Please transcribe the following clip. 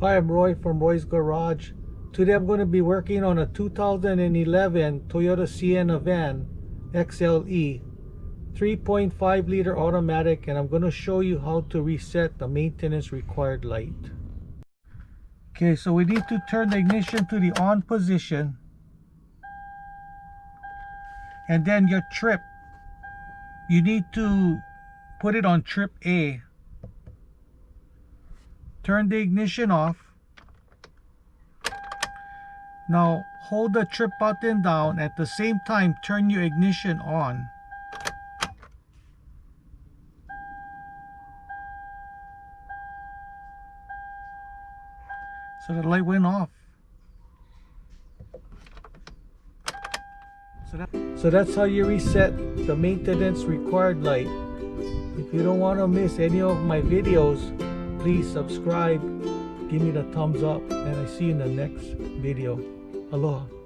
Hi, I'm Roy from Roy's Garage. Today I'm going to be working on a 2011 Toyota Sienna van XLE 3.5 liter automatic, and I'm going to show you how to reset the maintenance required light. Okay, so we need to turn the ignition to the on position, and then your trip, you need to put it on trip A. Turn the ignition off. Now hold the trip button down. At the same time, turn your ignition on. So the light went off. So that's how you reset the maintenance required light. If you don't want to miss any of my videos, please subscribe, give me the thumbs up, and I see you in the next video. Aloha.